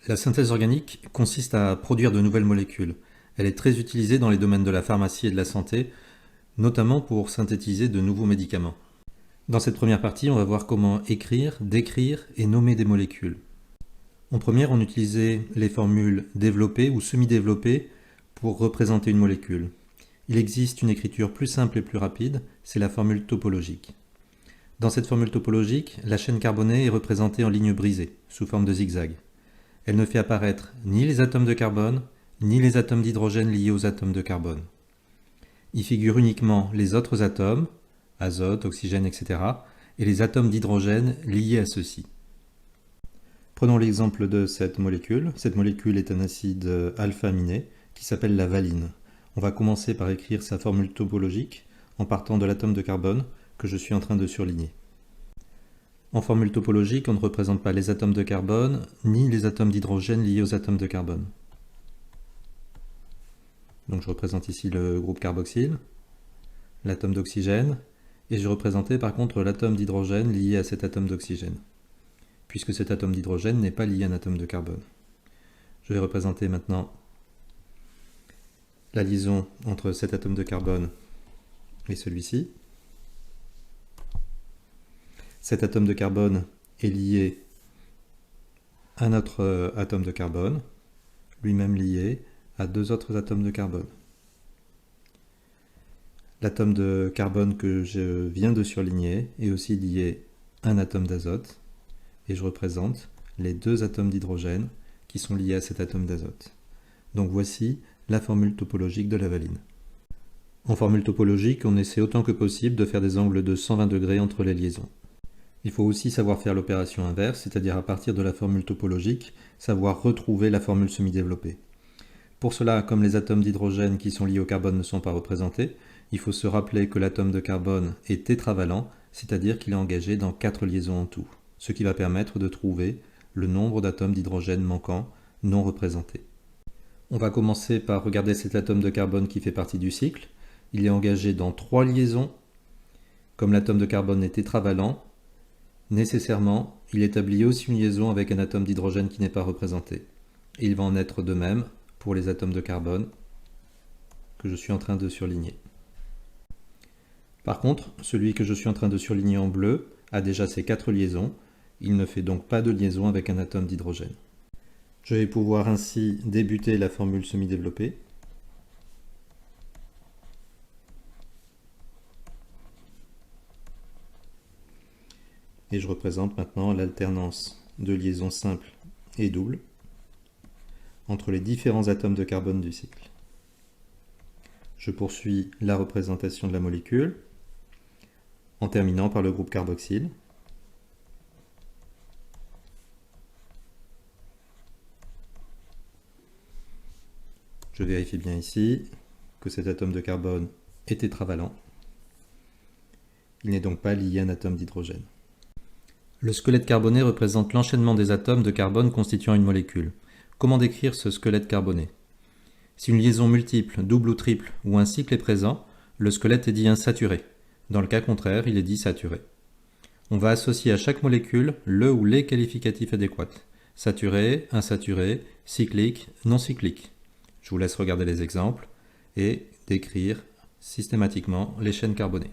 La synthèse organique consiste à produire de nouvelles molécules. Elle est très utilisée dans les domaines de la pharmacie et de la santé, notamment pour synthétiser de nouveaux médicaments. Dans cette première partie, on va voir comment écrire, décrire et nommer des molécules. En première, on utilisait les formules développées ou semi-développées pour représenter une molécule. Il existe une écriture plus simple et plus rapide, c'est la formule topologique. Dans cette formule topologique, la chaîne carbonée est représentée en lignes brisées, sous forme de zigzag. Elle ne fait apparaître ni les atomes de carbone, ni les atomes d'hydrogène liés aux atomes de carbone. Y figurent uniquement les autres atomes, azote, oxygène, etc., et les atomes d'hydrogène liés à ceux-ci. Prenons l'exemple de cette molécule. Cette molécule est un acide alpha-aminé qui s'appelle la valine. On va commencer par écrire sa formule topologique en partant de l'atome de carbone que je suis en train de surligner. En formule topologique, on ne représente pas les atomes de carbone ni les atomes d'hydrogène liés aux atomes de carbone. Donc je représente ici le groupe carboxyle, l'atome d'oxygène, et je représentais par contre l'atome d'hydrogène lié à cet atome d'oxygène, puisque cet atome d'hydrogène n'est pas lié à un atome de carbone. Je vais représenter maintenant la liaison entre cet atome de carbone et celui-ci. Cet atome de carbone est lié à notre atome de carbone, lui-même lié à deux autres atomes de carbone. L'atome de carbone que je viens de surligner est aussi lié à un atome d'azote, et je représente les deux atomes d'hydrogène qui sont liés à cet atome d'azote. Donc voici la formule topologique de la valine. En formule topologique, on essaie autant que possible de faire des angles de 120 degrés entre les liaisons. Il faut aussi savoir faire l'opération inverse, c'est-à-dire à partir de la formule topologique, savoir retrouver la formule semi-développée. Pour cela, comme les atomes d'hydrogène qui sont liés au carbone ne sont pas représentés, il faut se rappeler que l'atome de carbone est tétravalent, c'est-à-dire qu'il est engagé dans 4 liaisons en tout, ce qui va permettre de trouver le nombre d'atomes d'hydrogène manquants non représentés. On va commencer par regarder cet atome de carbone qui fait partie du cycle. Il est engagé dans 3 liaisons. Comme l'atome de carbone est tétravalent, nécessairement, il établit aussi une liaison avec un atome d'hydrogène qui n'est pas représenté. Et il va en être de même pour les atomes de carbone que je suis en train de surligner. Par contre, celui que je suis en train de surligner en bleu a déjà ces 4 liaisons. Il ne fait donc pas de liaison avec un atome d'hydrogène. Je vais pouvoir ainsi débuter la formule semi-développée. Et je représente maintenant l'alternance de liaisons simples et doubles entre les différents atomes de carbone du cycle. Je poursuis la représentation de la molécule en terminant par le groupe carboxyle. Je vérifie bien ici que cet atome de carbone est tétravalent. Il n'est donc pas lié à un atome d'hydrogène. Le squelette carboné représente l'enchaînement des atomes de carbone constituant une molécule. Comment décrire ce squelette carboné? Si une liaison multiple, double ou triple, ou un cycle est présent, le squelette est dit insaturé. Dans le cas contraire, il est dit saturé. On va associer à chaque molécule le ou les qualificatifs adéquats. Saturé, insaturé, cyclique, non cyclique. Je vous laisse regarder les exemples et décrire systématiquement les chaînes carbonées.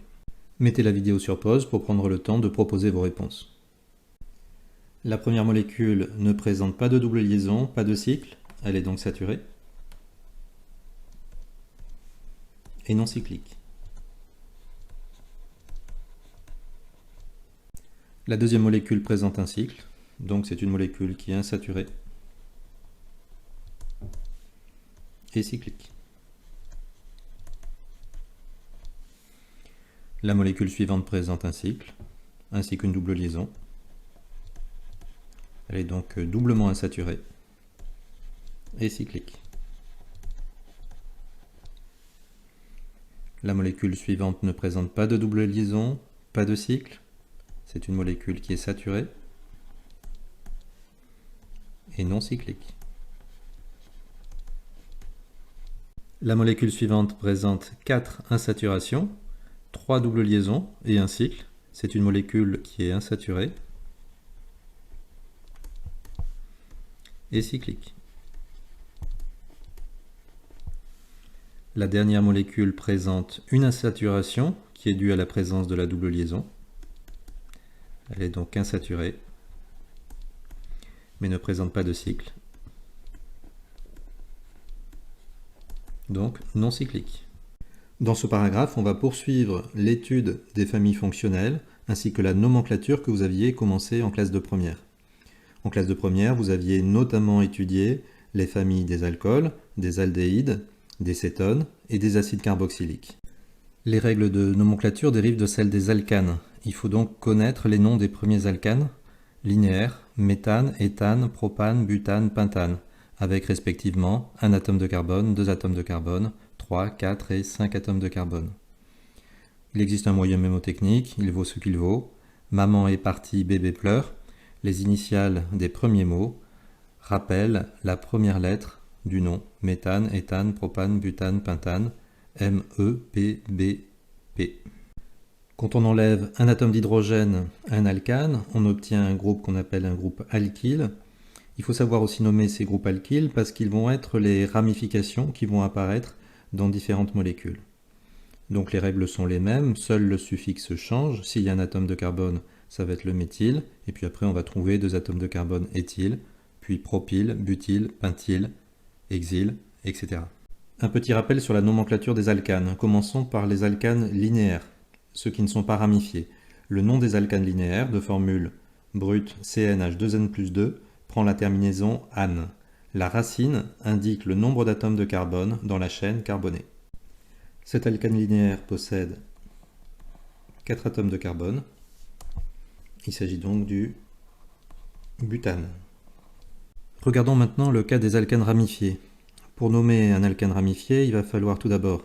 Mettez la vidéo sur pause pour prendre le temps de proposer vos réponses. La première molécule ne présente pas de double liaison, pas de cycle, elle est donc saturée et non cyclique. La deuxième molécule présente un cycle, donc c'est une molécule qui est insaturée et cyclique. La molécule suivante présente un cycle, ainsi qu'une double liaison. Elle est donc doublement insaturée et cyclique. La molécule suivante ne présente pas de double liaison, pas de cycle. C'est une molécule qui est saturée et non cyclique. La molécule suivante présente 4 insaturations, 3 doubles liaisons et un cycle. C'est une molécule qui est insaturée et cyclique. La dernière molécule présente une insaturation qui est due à la présence de la double liaison. Elle est donc insaturée, mais ne présente pas de cycle. Donc non cyclique. Dans ce paragraphe, on va poursuivre l'étude des familles fonctionnelles ainsi que la nomenclature que vous aviez commencé en classe de première. En classe de première, vous aviez notamment étudié les familles des alcools, des aldéhydes, des cétones et des acides carboxyliques. Les règles de nomenclature dérivent de celles des alcanes. Il faut donc connaître les noms des premiers alcanes linéaires, méthane, éthane, propane, butane, pentane, avec respectivement un atome de carbone, 2 atomes de carbone, 3, 4 et 5 atomes de carbone. Il existe un moyen mémotechnique, il vaut ce qu'il vaut. Maman est partie, bébé pleure. Les initiales des premiers mots rappellent la première lettre du nom, méthane, éthane, propane, butane, pentane, MEPBP. Quand on enlève un atome d'hydrogène à un alcane, on obtient un groupe qu'on appelle un groupe alkyle. Il faut savoir aussi nommer ces groupes alkyles parce qu'ils vont être les ramifications qui vont apparaître dans différentes molécules. Donc les règles sont les mêmes, seul le suffixe change. S'il y a un atome de carbone, ça va être le méthyle, et puis après on va trouver 2 atomes de carbone éthyle, puis propyle, butyle, pentyle, hexyle, etc. Un petit rappel sur la nomenclature des alcanes. Commençons par les alcanes linéaires, ceux qui ne sont pas ramifiés. Le nom des alcanes linéaires, de formule brute CnH2n+2, prend la terminaison -ane. La racine indique le nombre d'atomes de carbone dans la chaîne carbonée. Cet alcane linéaire possède 4 atomes de carbone. Il s'agit donc du butane. Regardons maintenant le cas des alcanes ramifiés. Pour nommer un alcane ramifié, il va falloir tout d'abord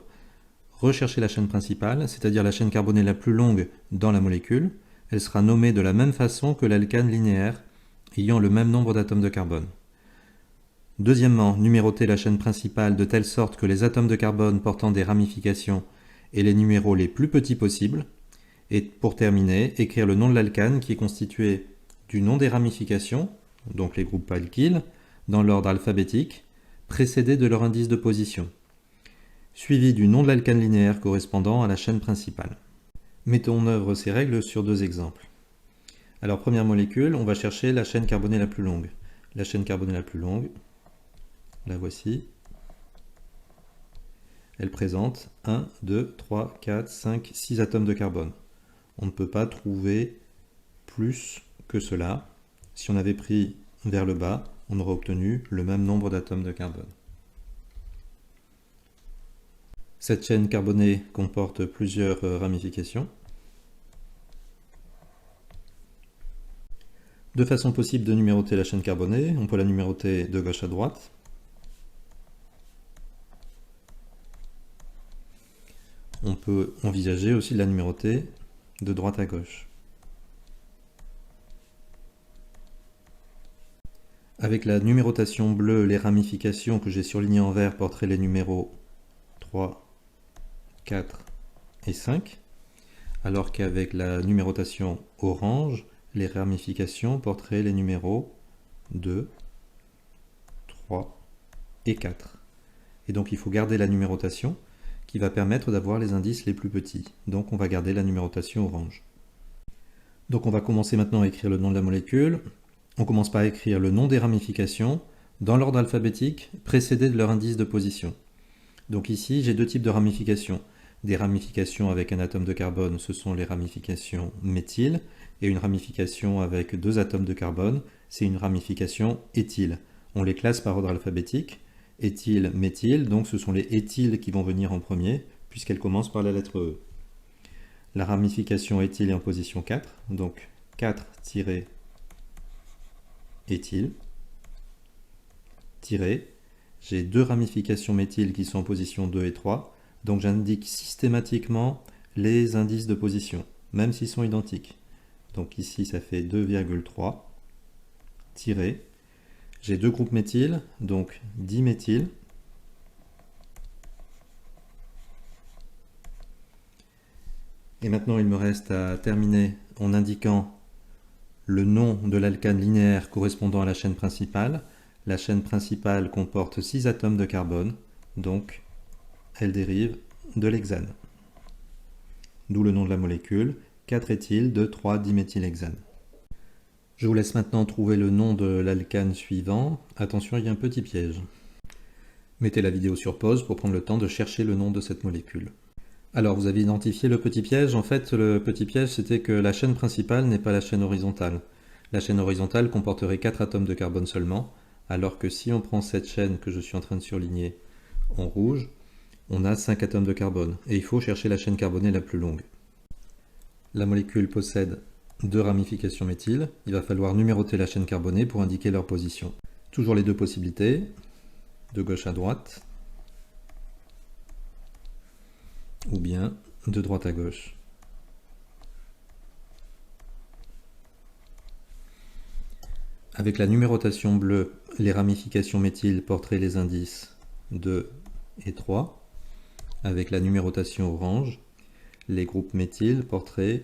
rechercher la chaîne principale, c'est-à-dire la chaîne carbonée la plus longue dans la molécule. Elle sera nommée de la même façon que l'alcane linéaire ayant le même nombre d'atomes de carbone. Deuxièmement, numéroter la chaîne principale de telle sorte que les atomes de carbone portant des ramifications aient les numéros les plus petits possibles. Et pour terminer, écrire le nom de l'alcane qui est constitué du nom des ramifications, donc les groupes alkyles, dans l'ordre alphabétique, précédé de leur indice de position, suivi du nom de l'alcane linéaire correspondant à la chaîne principale. Mettons en œuvre ces règles sur 2 exemples. Alors, première molécule, on va chercher la chaîne carbonée la plus longue. La chaîne carbonée la plus longue, la voici. Elle présente 1, 2, 3, 4, 5, 6 atomes de carbone. On ne peut pas trouver plus que cela. Si on avait pris vers le bas, on aurait obtenu le même nombre d'atomes de carbone. Cette chaîne carbonée comporte plusieurs ramifications. Deux façons possibles de numéroter la chaîne carbonée. On peut la numéroter de gauche à droite. On peut envisager aussi de la numéroter de droite à gauche. Avec la numérotation bleue, les ramifications que j'ai surlignées en vert porteraient les numéros 3, 4 et 5, alors qu'avec la numérotation orange, les ramifications porteraient les numéros 2, 3 et 4. Et donc il faut garder la numérotation qui va permettre d'avoir les indices les plus petits. Donc on va garder la numérotation orange. Donc on va commencer maintenant à écrire le nom de la molécule. On commence par écrire le nom des ramifications dans l'ordre alphabétique précédé de leur indice de position. Donc ici, j'ai 2 types de ramifications. Des ramifications avec un atome de carbone, ce sont les ramifications méthyle, et une ramification avec 2 atomes de carbone, c'est une ramification éthyle. On les classe par ordre alphabétique, éthyle, méthyle, donc ce sont les éthyles qui vont venir en premier, puisqu'elles commencent par la lettre E. La ramification éthyle est en position 4, donc 4-éthyle, tiré. J'ai 2 ramifications méthyle qui sont en position 2 et 3, donc j'indique systématiquement les indices de position, même s'ils sont identiques. Donc ici ça fait 2,3, tiré. J'ai 2 groupes méthyle, donc diméthyle. Et maintenant il me reste à terminer en indiquant le nom de l'alcane linéaire correspondant à la chaîne principale. La chaîne principale comporte 6 atomes de carbone, donc elle dérive de l'hexane. D'où le nom de la molécule, 4-éthyl 2,3-diméthylhexane. Je vous laisse maintenant trouver le nom de l'alcane suivant. Attention, il y a un petit piège. Mettez la vidéo sur pause pour prendre le temps de chercher le nom de cette molécule. Alors, vous avez identifié le petit piège. En fait, le petit piège, c'était que la chaîne principale n'est pas la chaîne horizontale. La chaîne horizontale comporterait 4 atomes de carbone seulement, alors que si on prend cette chaîne que je suis en train de surligner en rouge, on a 5 atomes de carbone. Et il faut chercher la chaîne carbonée la plus longue. La molécule possède 2 ramifications méthyl. Il va falloir numéroter la chaîne carbonée pour indiquer leur position. Toujours les deux possibilités, de gauche à droite, ou bien de droite à gauche. Avec la numérotation bleue, les ramifications méthyl porteraient les indices 2 et 3. Avec la numérotation orange, les groupes méthyl porteraient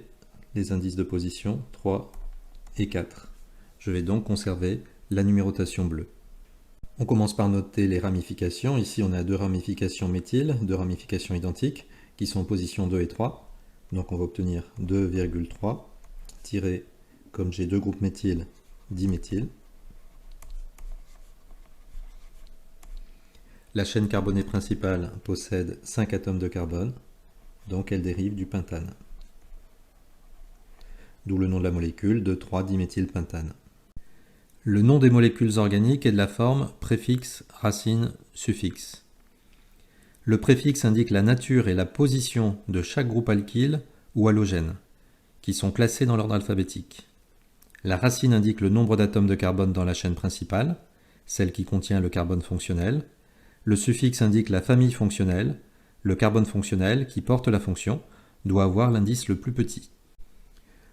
les indices de position 3 et 4. Je vais donc conserver la numérotation bleue. On commence par noter les ramifications. Ici, on a 2 ramifications méthyl, 2 ramifications identiques, qui sont en position 2 et 3. Donc on va obtenir 2,3, tiré, comme j'ai 2 groupes méthyl, diméthyl. La chaîne carbonée principale possède 5 atomes de carbone, donc elle dérive du pentane. D'où le nom de la molécule, 2,3-diméthylpentane. Le nom des molécules organiques est de la forme préfixe, racine, suffixe. Le préfixe indique la nature et la position de chaque groupe alkyle ou halogène, qui sont classés dans l'ordre alphabétique. La racine indique le nombre d'atomes de carbone dans la chaîne principale, celle qui contient le carbone fonctionnel. Le suffixe indique la famille fonctionnelle. Le carbone fonctionnel, qui porte la fonction, doit avoir l'indice le plus petit.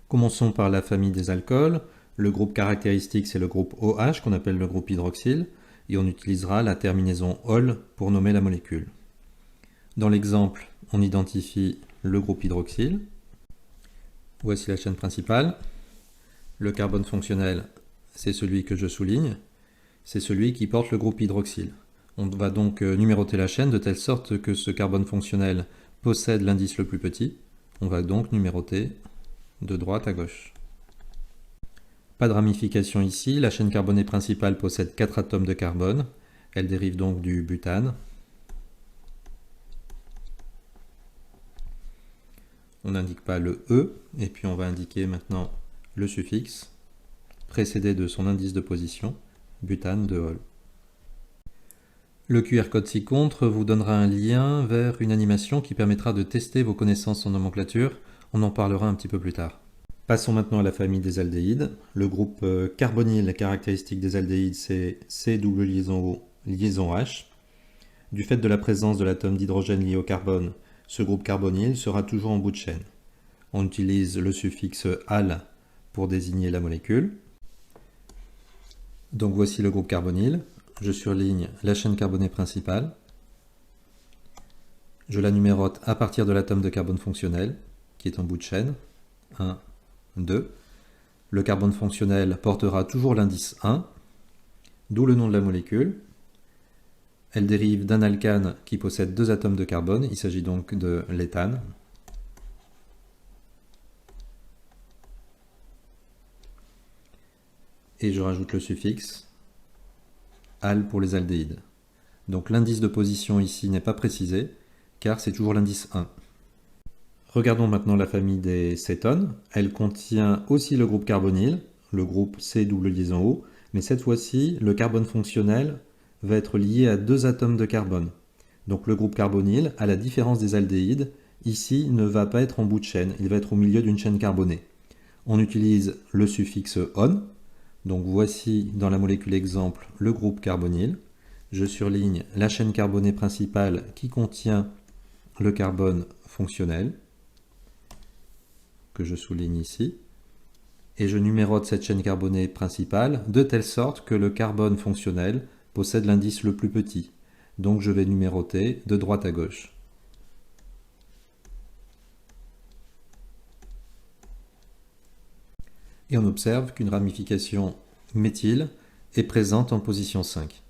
Commençons par la famille des alcools. Le groupe caractéristique, c'est le groupe OH, qu'on appelle le groupe hydroxyle, et on utilisera la terminaison -ol pour nommer la molécule. Dans l'exemple, on identifie le groupe hydroxyle. Voici la chaîne principale. Le carbone fonctionnel, c'est celui que je souligne. C'est celui qui porte le groupe hydroxyle. On va donc numéroter la chaîne de telle sorte que ce carbone fonctionnel possède l'indice le plus petit. On va donc numéroter de droite à gauche. Pas de ramification ici, la chaîne carbonée principale possède 4 atomes de carbone, elle dérive donc du butane. On n'indique pas le E, et puis on va indiquer maintenant le suffixe, précédé de son indice de position, butane de ol. Le QR code ci-contre vous donnera un lien vers une animation qui permettra de tester vos connaissances en nomenclature. On en parlera un petit peu plus tard. Passons maintenant à la famille des aldéhydes. Le groupe carbonyle caractéristique des aldéhydes, c'est C double liaison O, liaison H. Du fait de la présence de l'atome d'hydrogène lié au carbone, ce groupe carbonyle sera toujours en bout de chaîne. On utilise le suffixe al pour désigner la molécule. Donc voici le groupe carbonyle. Je surligne la chaîne carbonée principale. Je la numérote à partir de l'atome de carbone fonctionnel, qui est en bout de chaîne. 1, 2. Le carbone fonctionnel portera toujours l'indice 1, d'où le nom de la molécule. Elle dérive d'un alcane qui possède 2 atomes de carbone, il s'agit donc de l'éthane. Et je rajoute le suffixe al pour les aldéhydes. Donc l'indice de position ici n'est pas précisé, car c'est toujours l'indice 1. Regardons maintenant la famille des cétones. Elle contient aussi le groupe carbonyle, le groupe C double liaison O, mais cette fois-ci, le carbone fonctionnel va être lié à 2 atomes de carbone. Donc le groupe carbonyle, à la différence des aldéhydes, ici ne va pas être en bout de chaîne, il va être au milieu d'une chaîne carbonée. On utilise le suffixe on. Donc voici dans la molécule exemple le groupe carbonyle. Je surligne la chaîne carbonée principale qui contient le carbone fonctionnel, que je souligne ici. Et je numérote cette chaîne carbonée principale de telle sorte que le carbone fonctionnel possède l'indice le plus petit. Donc je vais numéroter de droite à gauche. Et on observe qu'une ramification méthyle est présente en position 5.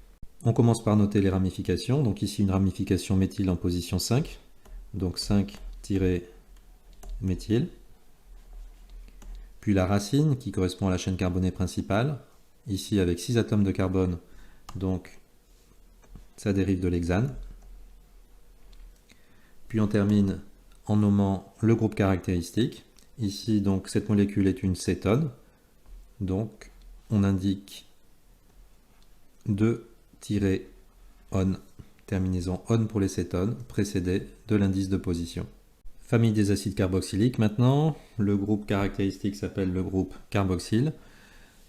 On commence par noter les ramifications. Donc ici une ramification méthyle en position 5. Donc 5-méthyle. Puis la racine qui correspond à la chaîne carbonée principale. Ici avec 6 atomes de carbone. Donc ça dérive de l'hexane. Puis on termine en nommant le groupe caractéristique. Ici donc cette molécule est une cétone. Donc on indique 2-on, terminaison on pour les cétones, précédé de l'indice de position. Famille des acides carboxyliques maintenant, le groupe caractéristique s'appelle le groupe carboxyle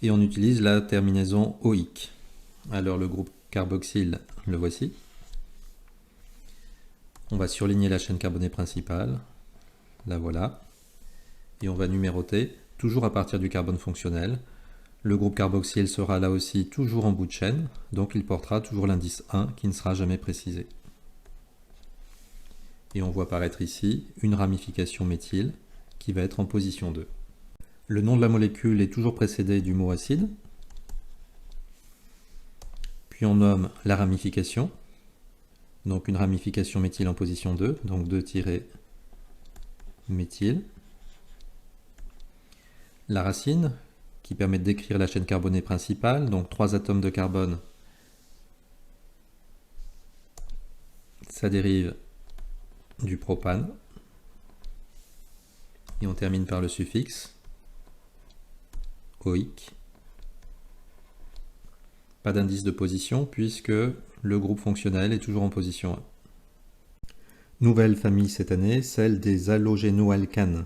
et on utilise la terminaison oïque. Alors le groupe carboxyle, le voici. On va surligner la chaîne carbonée principale, la voilà, et on va numéroter, toujours à partir du carbone fonctionnel. Le groupe carboxyle sera là aussi toujours en bout de chaîne, donc il portera toujours l'indice 1 qui ne sera jamais précisé. Et on voit apparaître ici une ramification méthyle qui va être en position 2. Le nom de la molécule est toujours précédé du mot acide. Puis on nomme la ramification, donc une ramification méthyle en position 2, donc 2-méthyle. La racine, qui permet de décrire la chaîne carbonée principale, donc 3 atomes de carbone, ça dérive du propane, et on termine par le suffixe oïque. Pas d'indice de position puisque le groupe fonctionnel est toujours en position 1. Nouvelle famille cette année, celle des halogénoalcanes.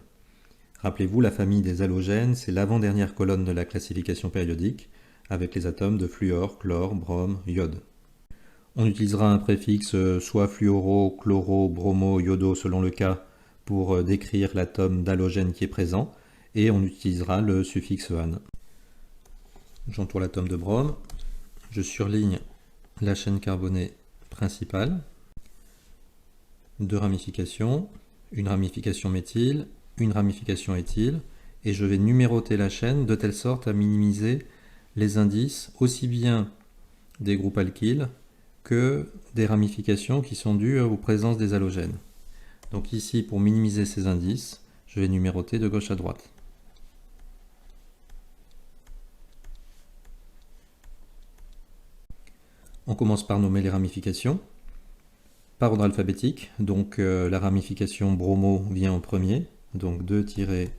Rappelez-vous, la famille des halogènes, c'est l'avant-dernière colonne de la classification périodique, avec les atomes de fluor, chlore, brome, iode. On utilisera un préfixe soit fluoro, chloro, bromo, iodo selon le cas pour décrire l'atome d'halogène qui est présent, et on utilisera le suffixe -ane. J'entoure l'atome de brome, je surligne la chaîne carbonée principale, 2 ramifications, une ramification méthyle, une ramification éthyle, et je vais numéroter la chaîne de telle sorte à minimiser les indices aussi bien des groupes alkyles que des ramifications qui sont dues aux présences des halogènes. Donc ici, pour minimiser ces indices, je vais numéroter de gauche à droite. On commence par nommer les ramifications par ordre alphabétique. Donc la ramification bromo vient en premier, donc 2-bromo.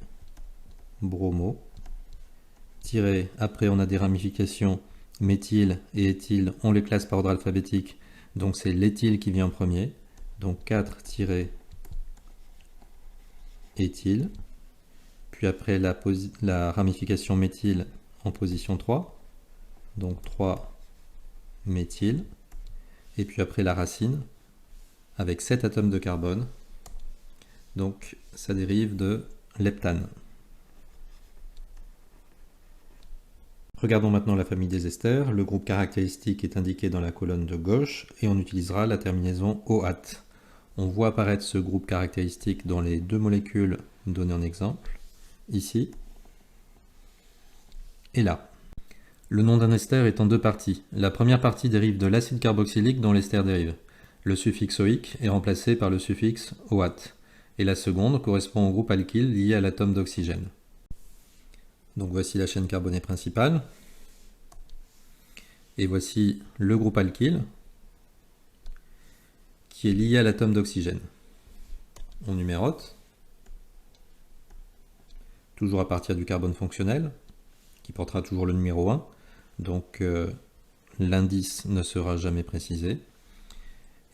Après on a des ramifications méthyle et éthyle, on les classe par ordre alphabétique, donc c'est l'éthyle qui vient en premier, donc 4-éthyle. Puis après la ramification méthyle en position 3, donc 3-méthyle. Et puis après la racine, avec 7 atomes de carbone, donc ça dérive de l'heptane. Regardons maintenant la famille des esters. Le groupe caractéristique est indiqué dans la colonne de gauche et on utilisera la terminaison OAT. On voit apparaître ce groupe caractéristique dans les 2 molécules données en exemple, ici et là. Le nom d'un ester est en 2 parties. La première partie dérive de l'acide carboxylique dont l'ester dérive. Le suffixe oïque est remplacé par le suffixe OAT. Et la seconde correspond au groupe alkyle lié à l'atome d'oxygène. Donc voici la chaîne carbonée principale. Et voici le groupe alkyle qui est lié à l'atome d'oxygène. On numérote, toujours à partir du carbone fonctionnel, qui portera toujours le numéro 1. Donc l'indice ne sera jamais précisé.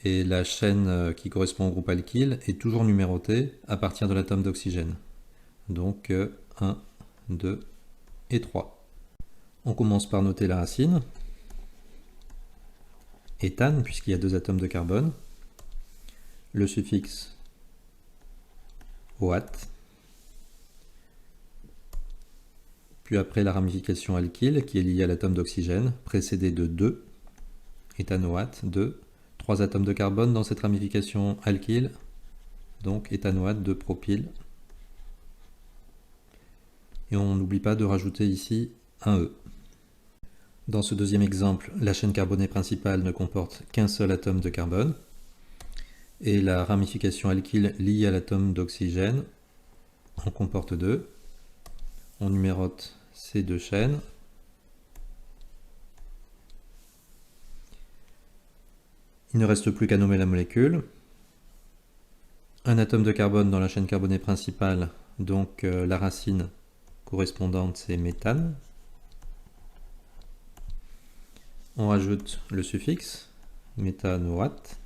Et la chaîne qui correspond au groupe alkyle est toujours numérotée à partir de l'atome d'oxygène. Donc 1, 2 et 3. On commence par noter la racine. Éthane, puisqu'il y a 2 atomes de carbone. Le suffixe OAT. Puis après la ramification alkyle qui est liée à l'atome d'oxygène, précédée de 2, éthanoate, 2, 3 atomes de carbone dans cette ramification alkyle, donc éthanoate de propyle. Et on n'oublie pas de rajouter ici un E. Dans ce deuxième exemple, la chaîne carbonée principale ne comporte qu'un seul atome de carbone et la ramification alkyle liée à l'atome d'oxygène en comporte deux. On numérote ces deux chaînes. Il ne reste plus qu'à nommer la molécule. Un atome de carbone dans la chaîne carbonée principale, donc la racine correspondante c'est méthane. On rajoute le suffixe, méthanoate.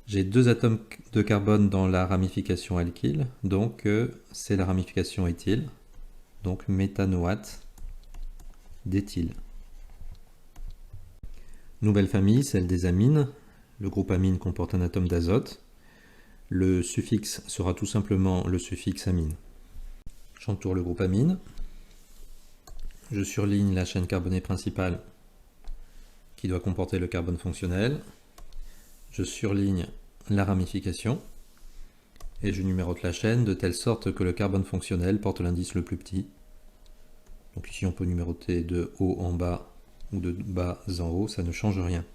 J'ai deux atomes de carbone dans la ramification alkyle, donc c'est la ramification éthyle, donc méthanoate d'éthyle. Nouvelle famille, celle des amines. Le groupe amine comporte un atome d'azote. Le suffixe sera tout simplement le suffixe amine. J'entoure le groupe amine. Je surligne la chaîne carbonée principale qui doit comporter le carbone fonctionnel. Je surligne la ramification et je numérote la chaîne de telle sorte que le carbone fonctionnel porte l'indice le plus petit. Donc ici on peut numéroter de haut en bas ou de bas en haut, ça ne change rien.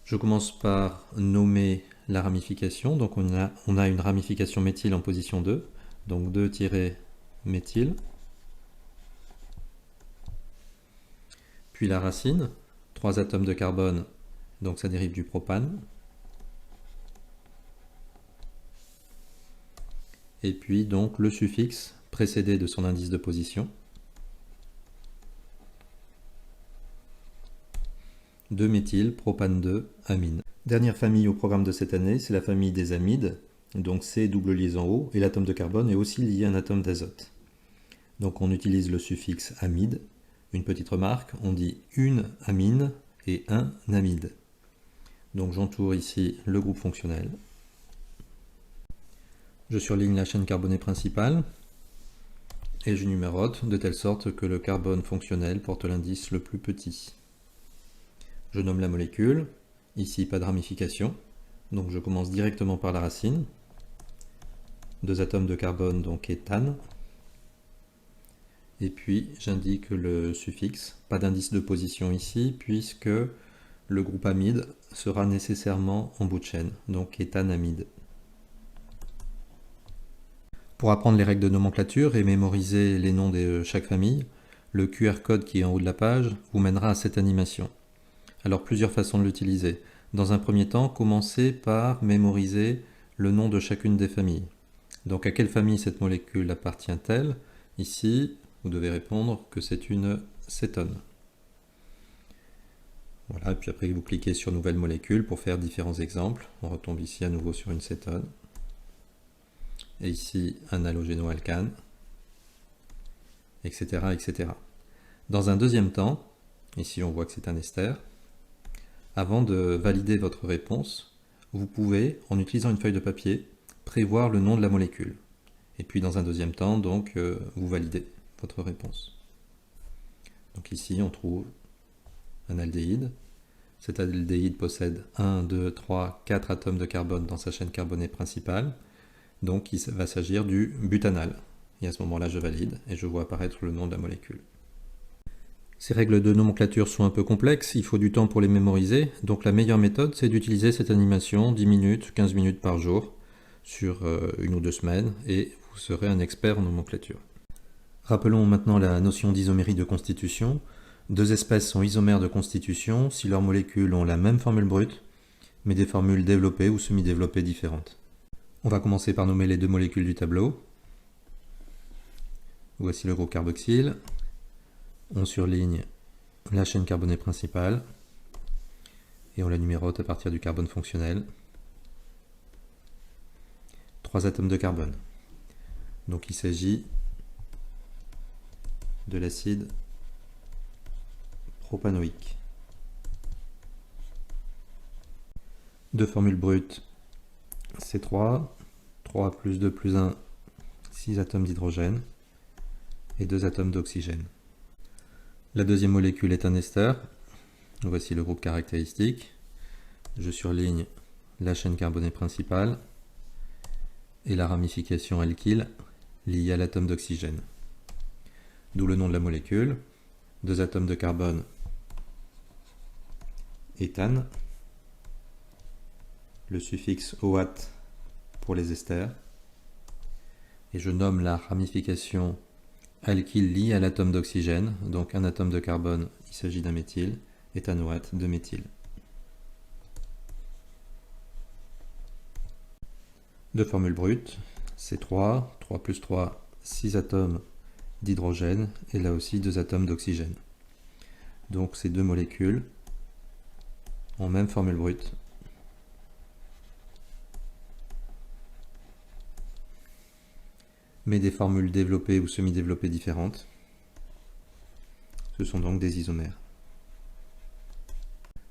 Je commence par nommer la ramification, donc on a une ramification méthyle en position 2, donc 2-méthyle. Puis la racine, 3 atomes de carbone, donc ça dérive du propane. Et puis donc le suffixe précédé de son indice de position. 2-méthyle, propane 2, amine. Dernière famille au programme de cette année, c'est la famille des amides. Donc C double liaison O, et l'atome de carbone est aussi lié à un atome d'azote. Donc on utilise le suffixe amide. Une petite remarque, on dit une amine et un amide. Donc j'entoure ici le groupe fonctionnel. Je surligne la chaîne carbonée principale et je numérote de telle sorte que le carbone fonctionnel porte l'indice le plus petit. Je nomme la molécule, ici pas de ramification, donc je commence directement par la racine. 2 atomes de carbone, donc éthane. Et puis j'indique le suffixe, pas d'indice de position ici, puisque le groupe amide sera nécessairement en bout de chaîne, donc éthanamide. Pour apprendre les règles de nomenclature et mémoriser les noms de chaque famille, le QR code qui est en haut de la page vous mènera à cette animation. Alors plusieurs façons de l'utiliser. Dans un premier temps, commencez par mémoriser le nom de chacune des familles. Donc à quelle famille cette molécule appartient-elle? Ici, vous devez répondre que c'est une cétone. Voilà, et puis après vous cliquez sur Nouvelle molécule pour faire différents exemples. On retombe ici à nouveau sur une cétone. Et ici un halogénoalcane, etc., etc. Dans un deuxième temps, ici on voit que c'est un ester. Avant de valider votre réponse, vous pouvez, en utilisant une feuille de papier, prévoir le nom de la molécule. Et puis dans un deuxième temps, donc, vous validez votre réponse. Donc ici, on trouve un aldéhyde. Cet aldéhyde possède 1, 2, 3, 4 atomes de carbone dans sa chaîne carbonée principale. Donc il va s'agir du butanal. Et à ce moment-là, je valide et je vois apparaître le nom de la molécule. Ces règles de nomenclature sont un peu complexes, il faut du temps pour les mémoriser, donc la meilleure méthode c'est d'utiliser cette animation 10 minutes, 15 minutes par jour, sur 1 ou 2 semaines, et vous serez un expert en nomenclature. Rappelons maintenant la notion d'isomérie de constitution. 2 espèces sont isomères de constitution si leurs molécules ont la même formule brute, mais des formules développées ou semi-développées différentes. On va commencer par nommer les 2 molécules du tableau. Voici le groupe carboxyle. On surligne la chaîne carbonée principale et on la numérote à partir du carbone fonctionnel. 3 atomes de carbone. Donc il s'agit de l'acide propanoïque. 2 formules brutes, C3, 3 plus 2 plus 1, 6 atomes d'hydrogène et 2 atomes d'oxygène. La deuxième molécule est un ester. Voici le groupe caractéristique. Je surligne la chaîne carbonée principale et la ramification alkyle liée à l'atome d'oxygène. d'où le nom de la molécule, 2 atomes de carbone, éthane, le suffixe OAT pour les esters, et je nomme la ramification alkyle liée à l'atome d'oxygène, donc un atome de carbone, il s'agit d'un méthyle, éthanoate de méthyle. De formule brute, C3, 3 plus 3, 6 atomes d'hydrogène, et là aussi 2 atomes d'oxygène. Donc ces deux molécules en même formule brute. Mais des formules développées ou semi-développées différentes. Ce sont donc des isomères.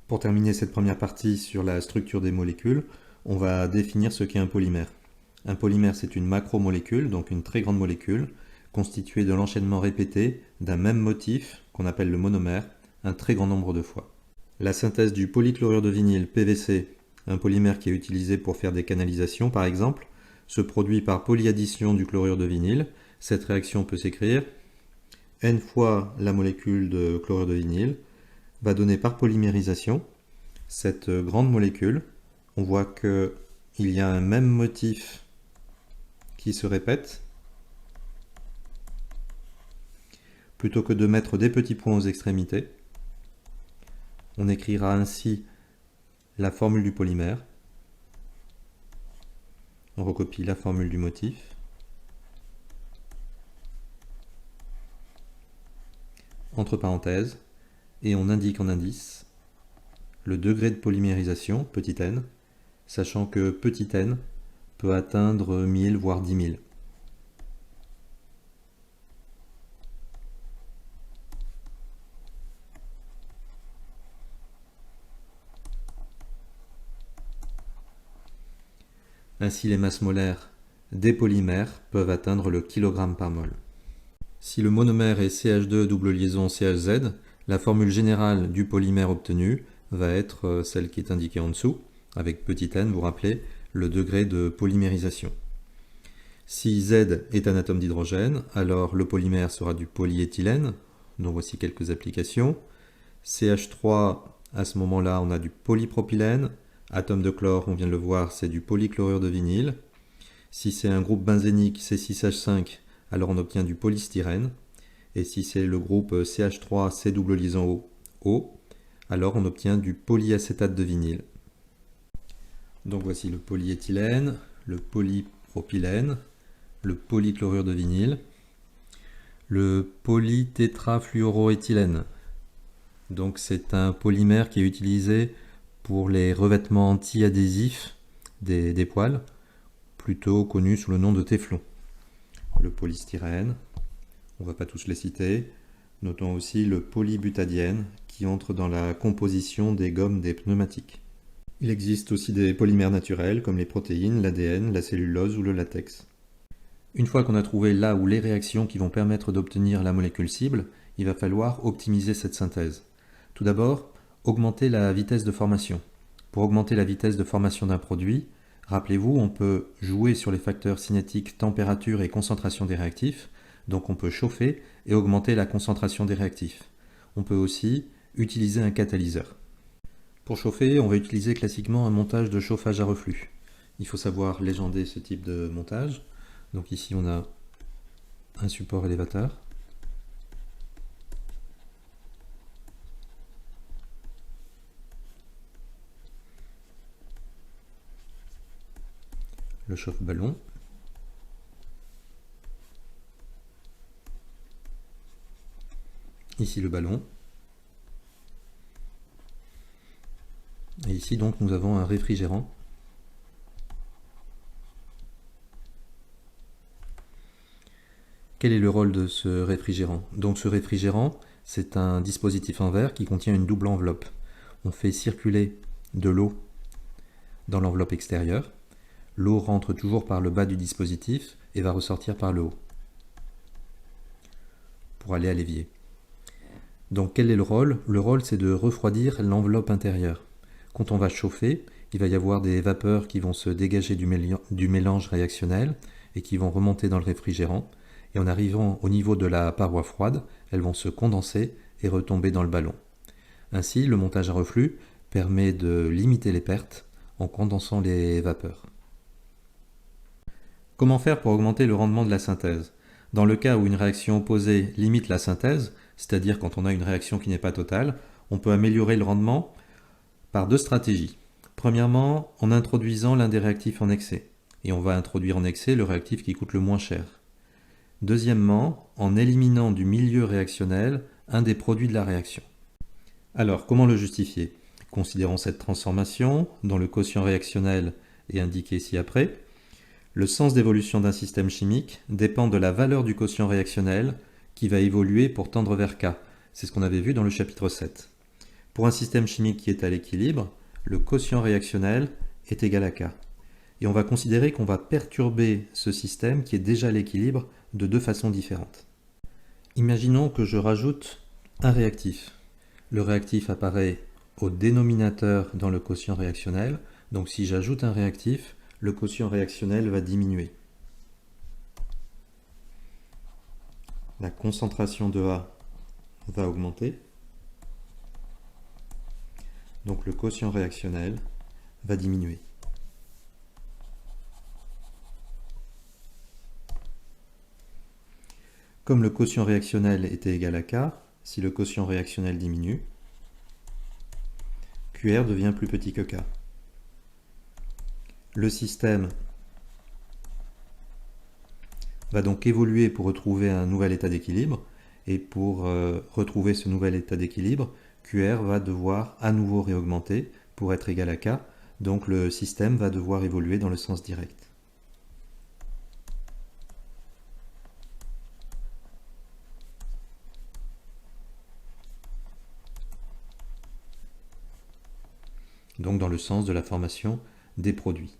Pour terminer cette première partie sur la structure des molécules, on va définir ce qu'est un polymère. Un polymère, c'est une macromolécule, donc une très grande molécule, constituée de l'enchaînement répété d'un même motif, qu'on appelle le monomère, un très grand nombre de fois. La synthèse du polychlorure de vinyle, PVC, un polymère qui est utilisé pour faire des canalisations par exemple, se produit par polyaddition du chlorure de vinyle. Cette réaction peut s'écrire N fois la molécule de chlorure de vinyle, va donner par polymérisation cette grande molécule. On voit qu'il y a un même motif qui se répète. Plutôt que de mettre des petits points aux extrémités, on écrira ainsi la formule du polymère. On recopie la formule du motif. Entre parenthèses, et on indique en indice le degré de polymérisation, petit n, sachant que petit n peut atteindre 1000 voire 10 000. Ainsi, les masses molaires des polymères peuvent atteindre le kilogramme par mol. Si le monomère est CH2 double liaison CHZ, la formule générale du polymère obtenu va être celle qui est indiquée en dessous, avec petit n, vous rappelez, le degré de polymérisation. Si Z est un atome d'hydrogène, alors le polymère sera du polyéthylène, dont voici quelques applications. CH3, à ce moment-là, on a du polypropylène. Atome de chlore, on vient de le voir, c'est du polychlorure de vinyle. Si c'est un groupe benzénique C6H5, alors on obtient du polystyrène. Et si c'est le groupe CH3, C double liaison O, alors on obtient du polyacétate de vinyle. Donc voici le polyéthylène, le polypropylène, le polychlorure de vinyle, le polytétrafluoroéthylène. Donc c'est un polymère qui est utilisé pour les revêtements anti-adhésifs des poils, plutôt connu sous le nom de téflon. Le polystyrène, on ne va pas tous les citer. Notons aussi le polybutadiène qui entre dans la composition des gommes des pneumatiques. Il existe aussi des polymères naturels comme les protéines, l'ADN, la cellulose ou le latex. Une fois qu'on a trouvé là ou les réactions qui vont permettre d'obtenir la molécule cible, il va falloir optimiser cette synthèse. Tout d'abord, augmenter la vitesse de formation. Pour augmenter la vitesse de formation d'un produit, rappelez-vous, on peut jouer sur les facteurs cinétiques température et concentration des réactifs, donc on peut chauffer et augmenter la concentration des réactifs. On peut aussi utiliser un catalyseur. Pour chauffer, on va utiliser classiquement un montage de chauffage à reflux. Il faut savoir légender ce type de montage. Donc ici on a un support élévateur. Le chauffe-ballon. Ici le ballon. Et ici donc nous avons un réfrigérant. Quel est le rôle de ce réfrigérant? Donc ce réfrigérant, c'est un dispositif en verre qui contient une double enveloppe. On fait circuler de l'eau dans l'enveloppe extérieure. L'eau rentre toujours par le bas du dispositif et va ressortir par le haut pour aller à l'évier. Donc quel est le rôle? Le rôle, c'est de refroidir l'enveloppe intérieure. Quand on va chauffer, il va y avoir des vapeurs qui vont se dégager du mélange réactionnel et qui vont remonter dans le réfrigérant. Et en arrivant au niveau de la paroi froide, elles vont se condenser et retomber dans le ballon. Ainsi, le montage à reflux permet de limiter les pertes en condensant les vapeurs. Comment faire pour augmenter le rendement de la synthèse? Dans le cas où une réaction opposée limite la synthèse, c'est-à-dire quand on a une réaction qui n'est pas totale, on peut améliorer le rendement par deux stratégies. Premièrement, en introduisant l'un des réactifs en excès. Et on va introduire en excès le réactif qui coûte le moins cher. Deuxièmement, en éliminant du milieu réactionnel un des produits de la réaction. Alors, comment le justifier? Considérons cette transformation, dont le quotient réactionnel est indiqué ci-après. Le sens d'évolution d'un système chimique dépend de la valeur du quotient réactionnel qui va évoluer pour tendre vers K. C'est ce qu'on avait vu dans le chapitre 7. Pour un système chimique qui est à l'équilibre, le quotient réactionnel est égal à K. Et on va considérer qu'on va perturber ce système qui est déjà à l'équilibre de deux façons différentes. Imaginons que je rajoute un réactif. Le réactif apparaît au dénominateur dans le quotient réactionnel. Donc si j'ajoute un réactif, le quotient réactionnel va diminuer. La concentration de A va augmenter. Donc le quotient réactionnel va diminuer. Comme le quotient réactionnel était égal à K, si le quotient réactionnel diminue, QR devient plus petit que K. Le système va donc évoluer pour retrouver un nouvel état d'équilibre, et pour retrouver ce nouvel état d'équilibre, QR va devoir à nouveau réaugmenter pour être égal à K, donc le système va devoir évoluer dans le sens direct. Donc dans le sens de la formation des produits.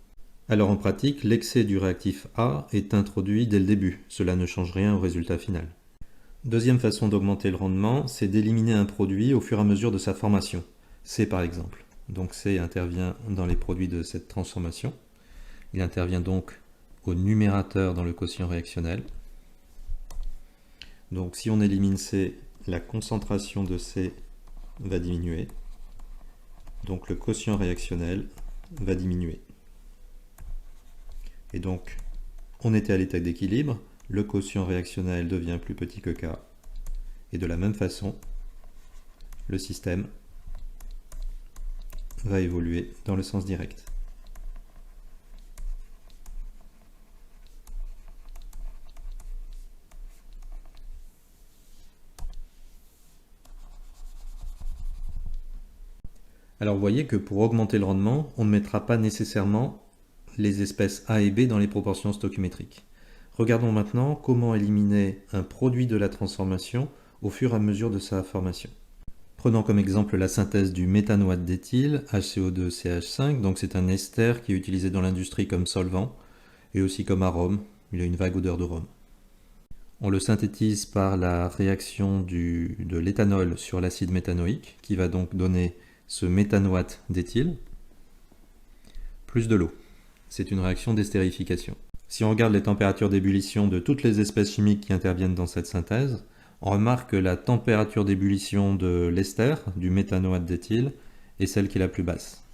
Alors en pratique, l'excès du réactif A est introduit dès le début, cela ne change rien au résultat final. Deuxième façon d'augmenter le rendement, c'est d'éliminer un produit au fur et à mesure de sa formation. C par exemple. Donc C intervient dans les produits de cette transformation. Il intervient donc au numérateur dans le quotient réactionnel. Donc si on élimine C, la concentration de C va diminuer. Donc le quotient réactionnel va diminuer. Et donc, on était à l'état d'équilibre, le quotient réactionnel devient plus petit que K. Et de la même façon, le système va évoluer dans le sens direct. Alors vous voyez que pour augmenter le rendement, on ne mettra pas nécessairement les espèces A et B dans les proportions stoichiométriques. Regardons maintenant comment éliminer un produit de la transformation au fur et à mesure de sa formation. Prenons comme exemple la synthèse du méthanoate d'éthyle, HCO2CH5, donc c'est un ester qui est utilisé dans l'industrie comme solvant et aussi comme arôme, il a une vague odeur de rhum. On le synthétise par la réaction de l'éthanol sur l'acide méthanoïque qui va donc donner ce méthanoate d'éthyle plus de l'eau. C'est une réaction d'estérification. Si on regarde les températures d'ébullition de toutes les espèces chimiques qui interviennent dans cette synthèse, on remarque que la température d'ébullition de l'ester, du méthanoate d'éthyle, est celle qui est la plus basse.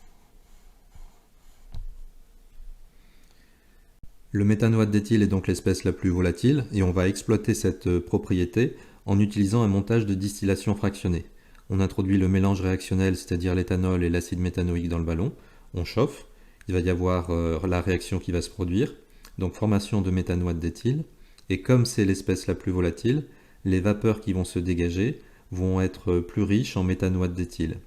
Le méthanoate d'éthyle est donc l'espèce la plus volatile et on va exploiter cette propriété en utilisant un montage de distillation fractionnée. On introduit le mélange réactionnel, c'est-à-dire l'éthanol et l'acide méthanoïque dans le ballon, on chauffe, il va y avoir la réaction qui va se produire, donc formation de méthanoate d'éthyle, et comme c'est l'espèce la plus volatile, les vapeurs qui vont se dégager vont être plus riches en méthanoate d'éthyle.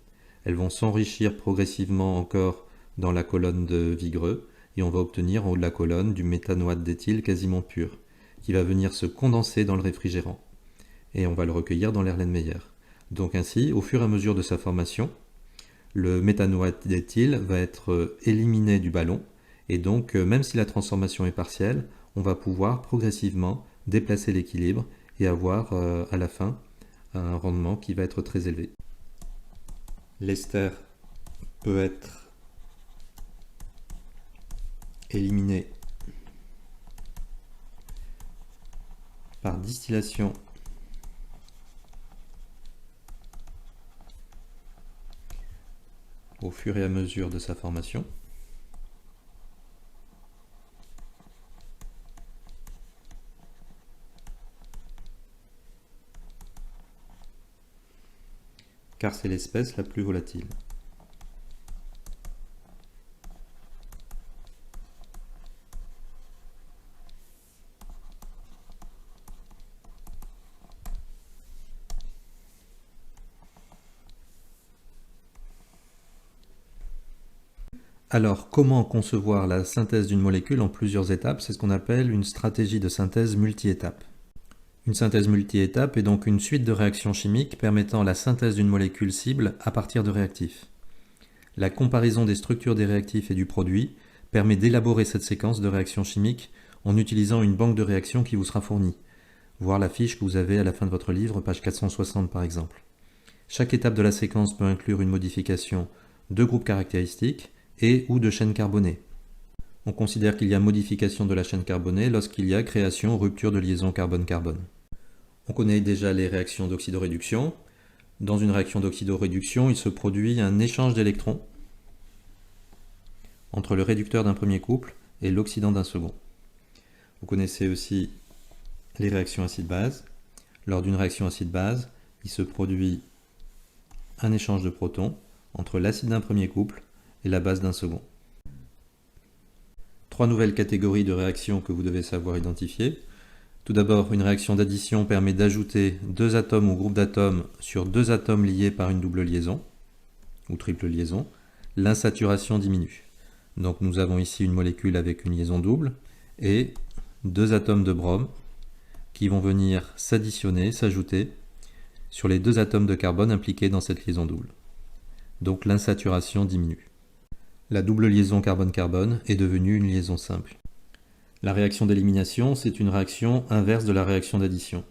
Elles vont s'enrichir progressivement encore dans la colonne de Vigreux, et on va obtenir en haut de la colonne du méthanoate d'éthyle quasiment pur, qui va venir se condenser dans le réfrigérant, et on va le recueillir dans l'Erlenmeyer. Donc ainsi, au fur et à mesure de sa formation, le méthanoate d'éthyle va être éliminé du ballon, et donc même si la transformation est partielle, on va pouvoir progressivement déplacer l'équilibre et avoir à la fin un rendement qui va être très élevé. L'ester peut être éliminé par distillation au fur et à mesure de sa formation. Car c'est l'espèce la plus volatile. Alors, comment concevoir la synthèse d'une molécule en plusieurs étapes? C'est ce qu'on appelle une stratégie de synthèse multi-étapes. Une synthèse multi-étapes est donc une suite de réactions chimiques permettant la synthèse d'une molécule cible à partir de réactifs. La comparaison des structures des réactifs et du produit permet d'élaborer cette séquence de réactions chimiques en utilisant une banque de réactions qui vous sera fournie. Voir la fiche que vous avez à la fin de votre livre, page 460 par exemple. Chaque étape de la séquence peut inclure une modification de groupes caractéristiques et ou de chaînes carbonées. On considère qu'il y a modification de la chaîne carbonée lorsqu'il y a création ou rupture de liaison carbone-carbone. On connaît déjà les réactions d'oxydoréduction. Dans une réaction d'oxydoréduction, il se produit un échange d'électrons entre le réducteur d'un premier couple et l'oxydant d'un second. Vous connaissez aussi les réactions acide-base. Lors d'une réaction acide-base, il se produit un échange de protons entre l'acide d'un premier couple et la base d'un second. Trois nouvelles catégories de réactions que vous devez savoir identifier. Tout d'abord, une réaction d'addition permet d'ajouter deux atomes ou groupes d'atomes sur deux atomes liés par une double liaison ou triple liaison. L'insaturation diminue. Donc nous avons ici une molécule avec une liaison double et deux atomes de brome qui vont venir s'additionner, s'ajouter sur les deux atomes de carbone impliqués dans cette liaison double. Donc l'insaturation diminue. La double liaison carbone-carbone est devenue une liaison simple. La réaction d'élimination, c'est une réaction inverse de la réaction d'addition.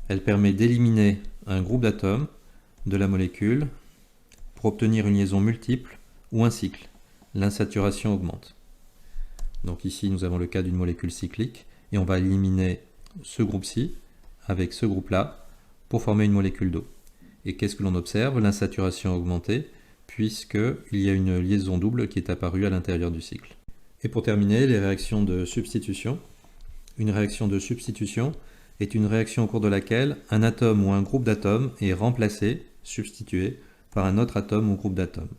Elle permet d'éliminer un groupe d'atomes de la molécule pour obtenir une liaison multiple ou un cycle. L'insaturation augmente. Donc ici, nous avons le cas d'une molécule cyclique et on va éliminer ce groupe-ci avec ce groupe-là pour former une molécule d'eau. Et qu'est-ce que l'on observe? L'insaturation a augmenté puisqu'il y a une liaison double qui est apparue à l'intérieur du cycle. Et pour terminer, les réactions de substitution. Une réaction de substitution est une réaction au cours de laquelle un atome ou un groupe d'atomes est remplacé, substitué, par un autre atome ou groupe d'atomes.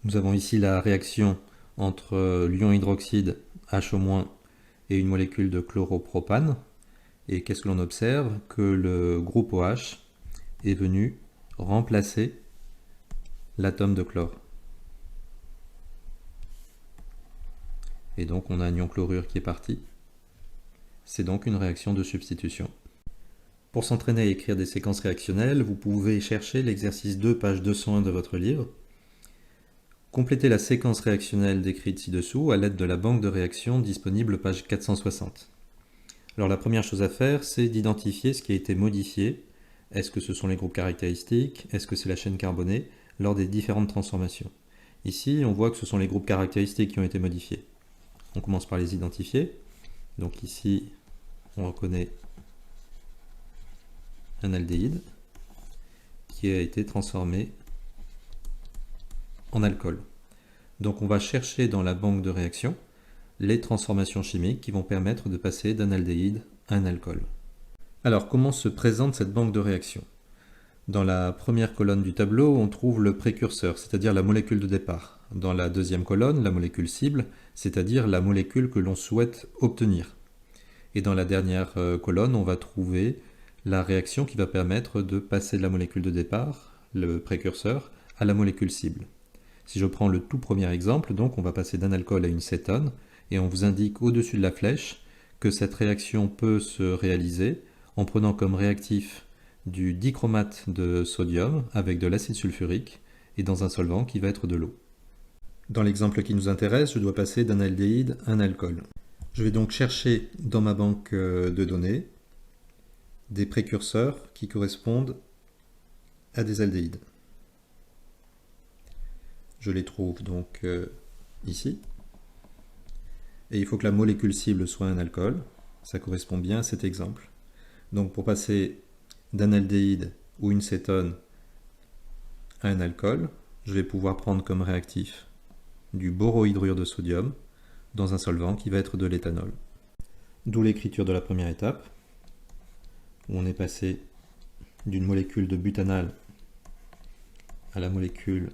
Nous avons ici la réaction entre l'ion hydroxyde H- et une molécule de chloropropane. Et qu'est-ce que l'on observe? Que le groupe OH est venu remplacer l'atome de chlore. Et donc on a un ion chlorure qui est parti. C'est donc une réaction de substitution. Pour s'entraîner à écrire des séquences réactionnelles, vous pouvez chercher l'exercice 2, page 201 de votre livre. Complétez la séquence réactionnelle décrite ci-dessous à l'aide de la banque de réactions disponible page 460. Alors la première chose à faire, c'est d'identifier ce qui a été modifié. Est-ce que ce sont les groupes caractéristiques? Est-ce que c'est la chaîne carbonée lors des différentes transformations? Ici, on voit que ce sont les groupes caractéristiques qui ont été modifiés. On commence par les identifier. Donc ici, on reconnaît un aldéhyde qui a été transformé en alcool. Donc on va chercher dans la banque de réactions les transformations chimiques qui vont permettre de passer d'un aldéhyde à un alcool. Alors comment se présente cette banque de réactions? Dans la première colonne du tableau, on trouve le précurseur, c'est-à-dire la molécule de départ. Dans la deuxième colonne, la molécule cible, c'est-à-dire la molécule que l'on souhaite obtenir. Et dans la dernière colonne, on va trouver la réaction qui va permettre de passer de la molécule de départ, le précurseur, à la molécule cible. Si je prends le tout premier exemple, donc on va passer d'un alcool à une cétone, et on vous indique au-dessus de la flèche que cette réaction peut se réaliser en prenant comme réactif du dichromate de sodium avec de l'acide sulfurique et dans un solvant qui va être de l'eau. Dans l'exemple qui nous intéresse, je dois passer d'un aldéhyde à un alcool. Je vais donc chercher dans ma banque de données des précurseurs qui correspondent à des aldéhydes. Je les trouve donc ici. Et il faut que la molécule cible soit un alcool. Ça correspond bien à cet exemple. Donc pour passer d'un aldéhyde ou une cétone à un alcool, je vais pouvoir prendre comme réactif du borohydrure de sodium dans un solvant qui va être de l'éthanol. D'où l'écriture de la première étape, où on est passé d'une molécule de butanal à la molécule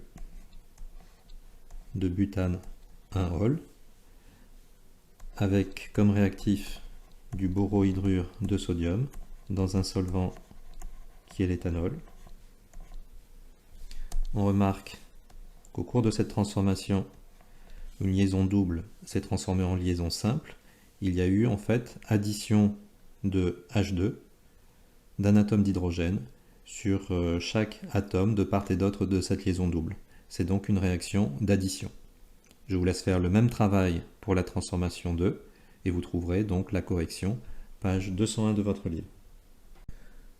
de butane 1-ol, avec comme réactif du borohydrure de sodium dans un solvant qui est l'éthanol. On remarque qu'au cours de cette transformation, une liaison double s'est transformée en liaison simple. Il y a eu en fait addition de H2 d'un atome d'hydrogène sur chaque atome de part et d'autre de cette liaison double. C'est donc une réaction d'addition. Je vous laisse faire le même travail pour la transformation 2 et vous trouverez donc la correction, page 201 de votre livre.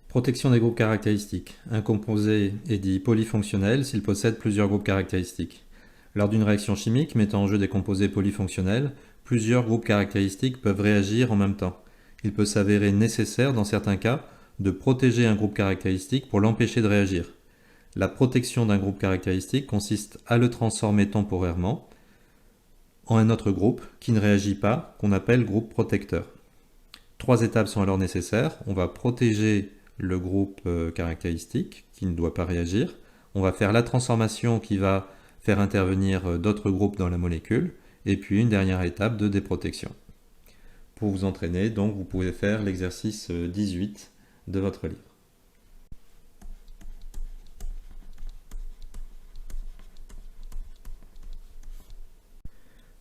Protection des groupes caractéristiques. Un composé est dit polyfonctionnel s'il possède plusieurs groupes caractéristiques. Lors d'une réaction chimique mettant en jeu des composés polyfonctionnels, plusieurs groupes caractéristiques peuvent réagir en même temps. Il peut s'avérer nécessaire, dans certains cas, de protéger un groupe caractéristique pour l'empêcher de réagir. La protection d'un groupe caractéristique consiste à le transformer temporairement en un autre groupe qui ne réagit pas, qu'on appelle groupe protecteur. 3 étapes sont alors nécessaires. On va protéger le groupe caractéristique qui ne doit pas réagir. On va faire la transformation qui va faire intervenir d'autres groupes dans la molécule. Et puis une dernière étape de déprotection. Pour vous entraîner, donc, vous pouvez faire l'exercice 18 de votre livre.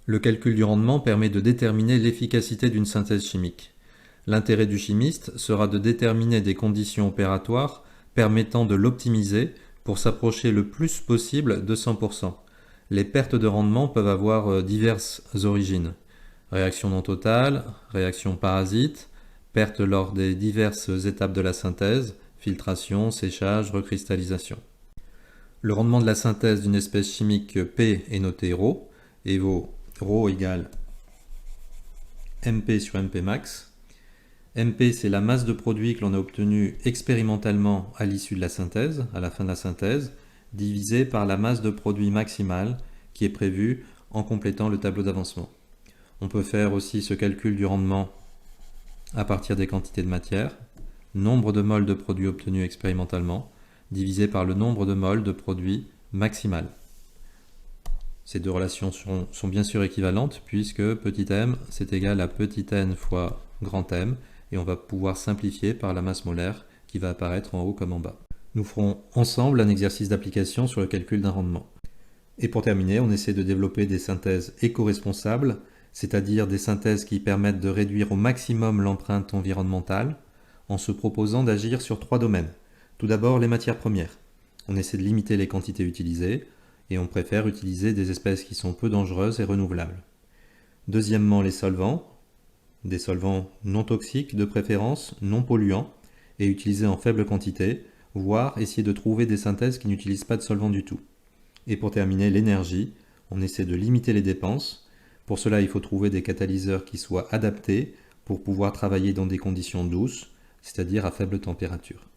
Le calcul du rendement permet de déterminer l'efficacité d'une synthèse chimique. L'intérêt du chimiste sera de déterminer des conditions opératoires permettant de l'optimiser pour s'approcher le plus possible de 100%. Les pertes de rendement peuvent avoir diverses origines. Réaction non totale, réaction parasite, perte lors des diverses étapes de la synthèse, filtration, séchage, recristallisation. Le rendement de la synthèse d'une espèce chimique P est noté ρ, et vaut ρ égale MP sur MP max. MP, c'est la masse de produit que l'on a obtenue expérimentalement à l'issue de la synthèse, à la fin de la synthèse, divisé par la masse de produit maximale qui est prévue en complétant le tableau d'avancement. On peut faire aussi ce calcul du rendement à partir des quantités de matière, nombre de moles de produit obtenus expérimentalement, divisé par le nombre de moles de produit maximal. Ces deux relations sont bien sûr équivalentes puisque petit m c'est égal à petit n fois grand M, et on va pouvoir simplifier par la masse molaire qui va apparaître en haut comme en bas. Nous ferons ensemble un exercice d'application sur le calcul d'un rendement. Et pour terminer, on essaie de développer des synthèses éco-responsables, c'est-à-dire des synthèses qui permettent de réduire au maximum l'empreinte environnementale en se proposant d'agir sur 3 domaines. Tout d'abord, les matières premières. On essaie de limiter les quantités utilisées et on préfère utiliser des espèces qui sont peu dangereuses et renouvelables. Deuxièmement, les solvants. Des solvants non toxiques, de préférence non polluants, et utilisés en faible quantité, voire essayer de trouver des synthèses qui n'utilisent pas de solvant du tout. Et pour terminer, l'énergie, on essaie de limiter les dépenses. Pour cela, il faut trouver des catalyseurs qui soient adaptés pour pouvoir travailler dans des conditions douces, c'est-à-dire à faible température.